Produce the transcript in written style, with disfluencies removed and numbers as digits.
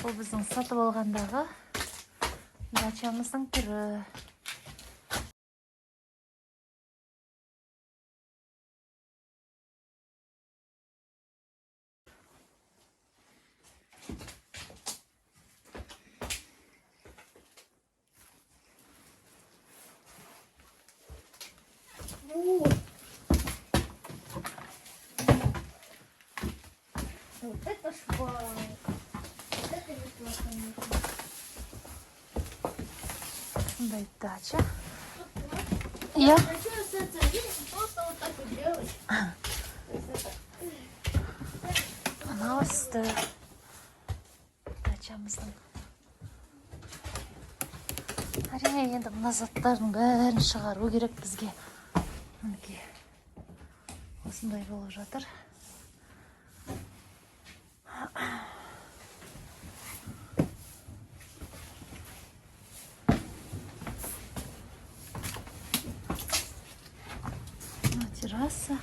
Бұл біздің сатып алғандағы дачамыздың түрі. Вот это шпала. Вот это неплохо. Сондай дача. Я Хочу остаться здесь, просто вот так вот делать. ана өсті дачамыздың. Әрине, енді мына заттардың бәрін шығару керек бізге. Мінекей. Осындай болып жатыр. Терраса.